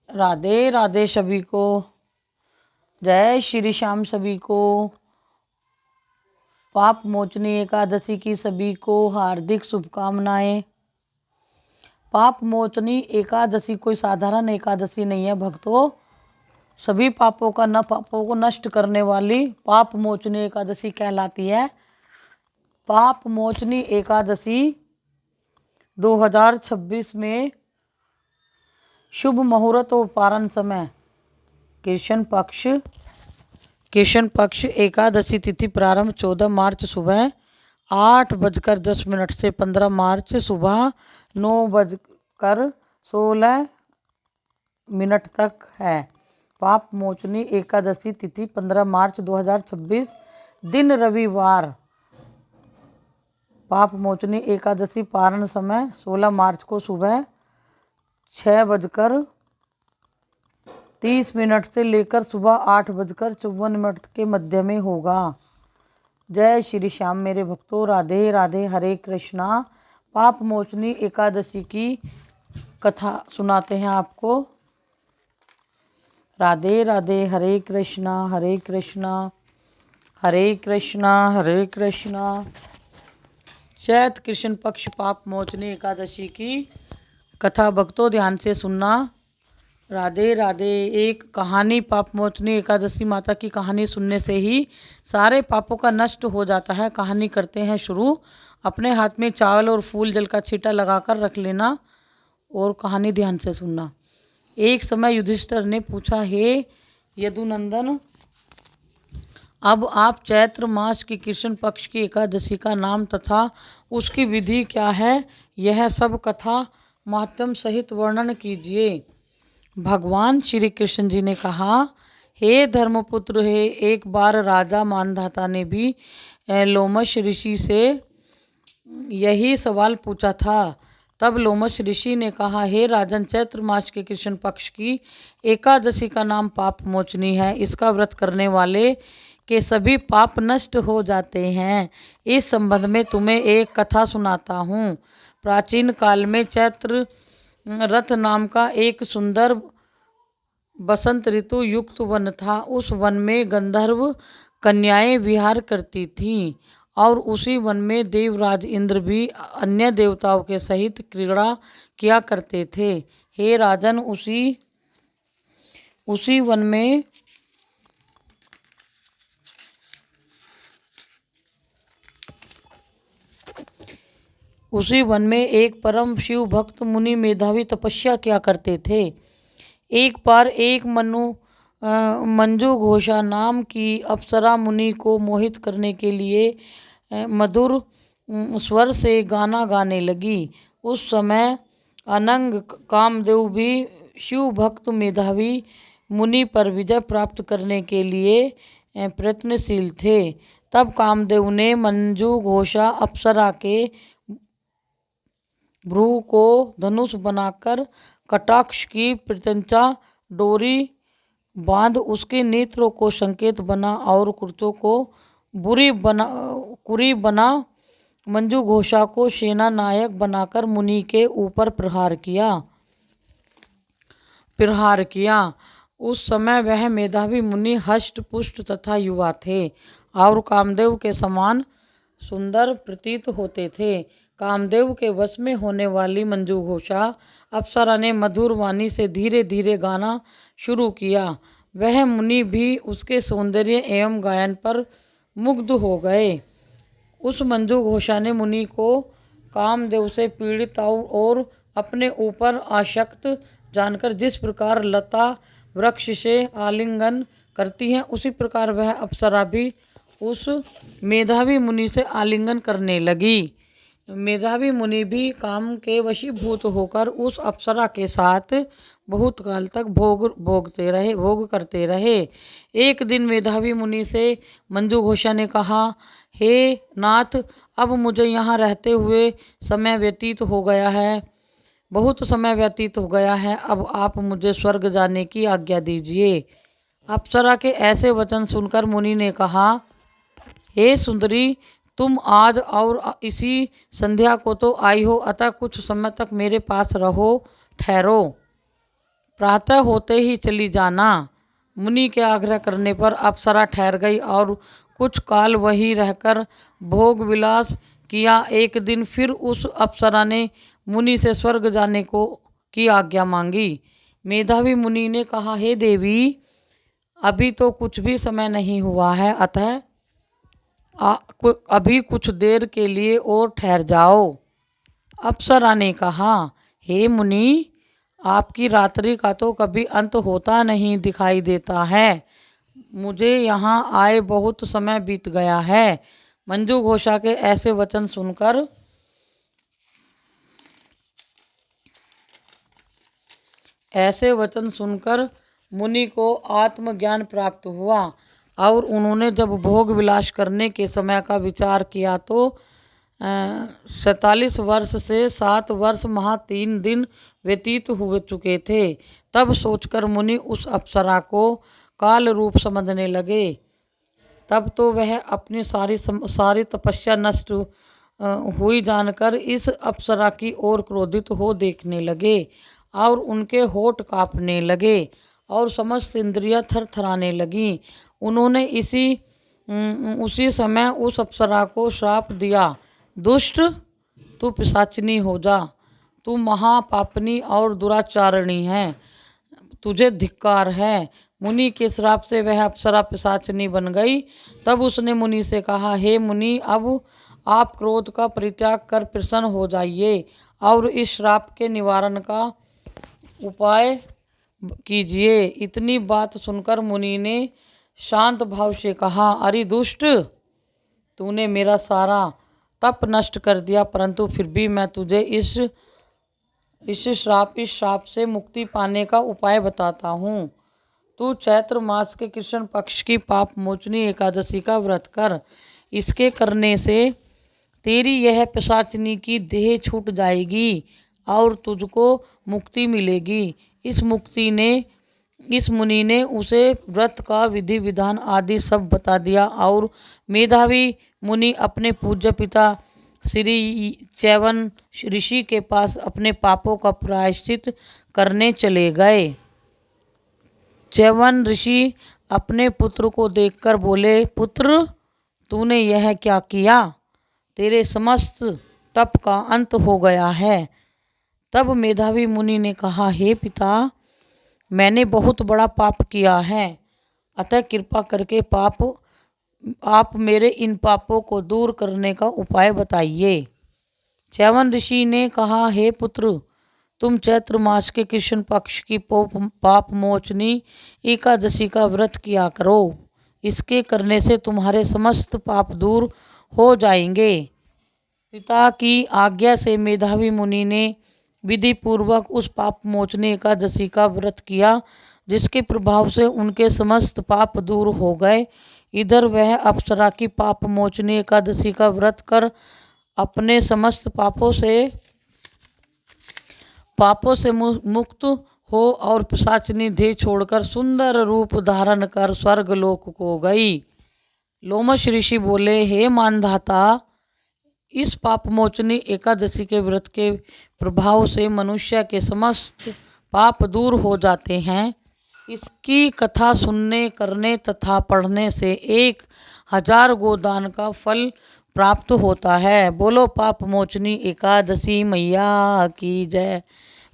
राधे राधे सभी को। जय श्री श्याम सभी को। पाप मोचनी एकादशी की सभी को हार्दिक शुभकामनाएं। पाप मोचनी एकादशी कोई साधारण एकादशी नहीं है भक्तों। सभी पापों को नष्ट करने वाली पाप मोचनी एकादशी कहलाती है। पाप मोचनी एकादशी 2026 में शुभ मुहूर्त और पारण समय कृष्ण पक्ष एकादशी तिथि प्रारंभ 14 मार्च सुबह 8:10 से 15 मार्च सुबह 9:16 तक है। पाप मोचनी एकादशी तिथि 15 मार्च 2026 दिन रविवार। पाप मोचनी एकादशी पारण समय 16 मार्च को सुबह 6:30 से लेकर सुबह 8:54 के मध्य में होगा। जय श्री श्याम मेरे भक्तों। राधे राधे हरे कृष्णा। पाप मोचनी एकादशी की कथा सुनाते हैं आपको। राधे राधे हरे कृष्णा हरे कृष्णा हरे कृष्णा हरे कृष्णा। चैत कृष्ण पक्ष पाप मोचनी एकादशी की कथा भक्तों ध्यान से सुनना। राधे राधे। एक कहानी। पाप मोचनी एकादशी माता की कहानी सुनने से ही सारे पापों का नष्ट हो जाता है। कहानी करते हैं शुरू। अपने हाथ में चावल और फूल जल का छींटा लगाकर रख लेना और कहानी ध्यान से सुनना। एक समय युधिष्ठिर ने पूछा, हे यदुनंदन, अब आप चैत्र मास की कृष्ण पक्ष की एकादशी का नाम तथा उसकी विधि क्या है, यह सब कथा माध्यम सहित वर्णन कीजिए। भगवान श्री कृष्ण जी ने कहा, हे धर्मपुत्र, हे एक बार राजा मानधाता ने भी लोमश ऋषि से यही सवाल पूछा था। तब लोमश ऋषि ने कहा, हे राजन, चैत्र मास के कृष्ण पक्ष की एकादशी का नाम पाप मोचनी है। इसका व्रत करने वाले के सभी पाप नष्ट हो जाते हैं। इस संबंध में तुम्हें एक कथा सुनाता हूँ। प्राचीन काल में चैत्र रथ नाम का एक सुंदर बसंत ऋतु युक्त वन था। उस वन में गंधर्व कन्याएं विहार करती थीं और उसी वन में देवराज इंद्र भी अन्य देवताओं के सहित क्रीड़ा किया करते थे। हे राजन, उसी वन में एक परम शिव भक्त मुनि मेधावी तपस्या किया करते थे। एक बार एक मंजू घोषा नाम की अप्सरा मुनि को मोहित करने के लिए मधुर स्वर से गाना गाने लगी। उस समय अनंग कामदेव भी शिव भक्त मेधावी मुनि पर विजय प्राप्त करने के लिए प्रयत्नशील थे। तब कामदेव ने मंजू घोषा अप्सरा के भ्रू को धनुष बनाकर कटाक्ष की प्रत्यंचा डोरी बांध उसके नेत्रों को संकेत बना और कुर्चों को कुरी बना मंजू घोषा को सेना नायक बनाकर मुनि के ऊपर प्रहार किया। उस समय वह मेधावी मुनि हष्ट पुष्ट तथा युवा थे और कामदेव के समान सुंदर प्रतीत होते थे। कामदेव के वश में होने वाली मंजू घोषा अप्सरा ने मधुर वाणी से धीरे धीरे गाना शुरू किया। वह मुनि भी उसके सौंदर्य एवं गायन पर मुग्ध हो गए। उस मंजू घोषा ने मुनि को कामदेव से पीड़ित और अपने ऊपर आसक्त जानकर जिस प्रकार लता वृक्ष से आलिंगन करती है, उसी प्रकार वह अप्सरा भी उस मेधावी मुनि से आलिंगन करने लगी। मेधावी मुनि भी काम के वशीभूत होकर उस अप्सरा के साथ बहुत काल तक भोग करते रहे। एक दिन मेधावी मुनि से मंजू घोषा ने कहा, हे नाथ, अब मुझे यहाँ रहते हुए बहुत समय व्यतीत हो गया है। अब आप मुझे स्वर्ग जाने की आज्ञा दीजिए। अप्सरा के ऐसे वचन सुनकर मुनि ने कहा, हे सुंदरी, तुम आज और इसी संध्या को तो आई हो, अतः कुछ समय तक मेरे पास ठहरो। प्रातः होते ही चली जाना। मुनि के आग्रह करने पर अप्सरा ठहर गई और कुछ काल वहीं रहकर भोग विलास किया। एक दिन फिर उस अप्सरा ने मुनि से स्वर्ग जाने की आज्ञा मांगी। मेधावी मुनि ने कहा, हे देवी, अभी तो कुछ भी समय नहीं हुआ है, अतः अभी कुछ देर के लिए और ठहर जाओ। अप्सरा ने कहा, हे मुनि, आपकी रात्रि का तो कभी अंत होता नहीं दिखाई देता है। मुझे यहाँ आए बहुत समय बीत गया है। मंजू घोषा के ऐसे वचन सुनकर मुनि को आत्मज्ञान प्राप्त हुआ और उन्होंने जब भोग विलास करने के समय का विचार किया तो 47 वर्ष से 7 वर्ष महा 3 दिन व्यतीत हो चुके थे। तब सोचकर मुनि उस अप्सरा को काल रूप समझने लगे। तब तो वह अपनी सारी तपस्या नष्ट हुई जानकर इस अप्सरा की ओर क्रोधित हो देखने लगे और उनके होठ कांपने लगे और समस्त इंद्रियां थरथराने लगीं। उन्होंने उसी समय उस अप्सरा को श्राप दिया, दुष्ट, तू पिशाचिनी हो जा, तू महापापनी और दुराचारणी है, तुझे धिक्कार है। मुनि के श्राप से वह अप्सरा पिशाचिनी बन गई। तब उसने मुनि से कहा, हे मुनि, अब आप क्रोध का परित्याग कर प्रसन्न हो जाइए और इस श्राप के निवारण का उपाय कीजिए। इतनी बात सुनकर मुनि ने शांत भाव से कहा, अरे दुष्ट, तूने मेरा सारा तप नष्ट कर दिया, परंतु फिर भी मैं तुझे इस श्राप से मुक्ति पाने का उपाय बताता हूँ। तू चैत्र मास के कृष्ण पक्ष की पाप मोचनी एकादशी का व्रत कर। इसके करने से तेरी यह पिशाचिनी की देह छूट जाएगी और तुझको मुक्ति मिलेगी। इस मुनि ने उसे व्रत का विधि विधान आदि सब बता दिया और मेधावी मुनि अपने पूज्य पिता श्री च्यवन ऋषि के पास अपने पापों का प्रायश्चित करने चले गए। च्यवन ऋषि अपने पुत्र को देखकर बोले, पुत्र, तूने यह क्या किया? तेरे समस्त तप का अंत हो गया है। तब मेधावी मुनि ने कहा, हे पिता, मैंने बहुत बड़ा पाप किया है, अतः कृपा करके आप मेरे इन पापों को दूर करने का उपाय बताइए। च्यवन ऋषि ने कहा, हे पुत्र, तुम चैत्र मास के कृष्ण पक्ष की पाप मोचनी एकादशी का व्रत किया करो। इसके करने से तुम्हारे समस्त पाप दूर हो जाएंगे। पिता की आज्ञा से मेधावी मुनि ने विधि पूर्वक उस पाप मोचनी एकादशी का व्रत किया, जिसके प्रभाव से उनके समस्त पाप दूर हो गए। इधर वह अप्सरा की पाप मोचनी एकादशी का व्रत कर अपने समस्त पापों से मुक्त हो और पिशाचिनी देह छोड़कर सुंदर रूप धारण कर स्वर्ग लोक को गई। लोमश ऋषि बोले, हे मानधाता, इस पाप मोचनी एकादशी के व्रत के प्रभाव से मनुष्य के समस्त पाप दूर हो जाते हैं। इसकी कथा सुनने, करने तथा पढ़ने से 1000 गोदान का फल प्राप्त होता है। बोलो पाप मोचनी एकादशी मैया की जय।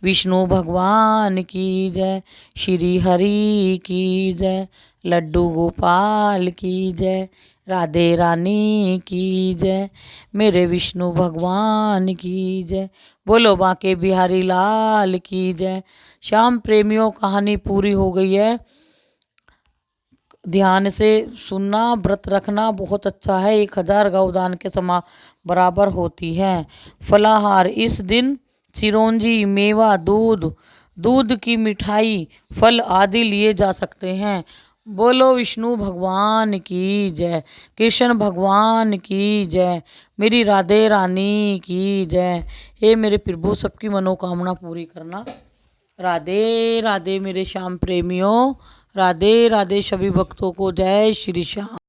विष्णु भगवान की जय। श्री हरि की जय। लड्डू गोपाल की जय। राधे रानी की जय। मेरे विष्णु भगवान की जय। बोलो बांके बिहारी लाल की जय। श्याम प्रेमियों, कहानी पूरी हो गई है। ध्यान से सुनना, व्रत रखना बहुत अच्छा है। 1000 गौदान के बराबर होती है। फलाहार, इस दिन चिरौंजी, मेवा, दूध की मिठाई, फल आदि लिए जा सकते हैं। बोलो विष्णु भगवान की जय। कृष्ण भगवान की जय। मेरी राधे रानी की जय। हे मेरे प्रभु, सबकी मनोकामना पूरी करना। राधे राधे मेरे श्याम प्रेमियों। राधे राधे सभी भक्तों को जय श्री श्याम।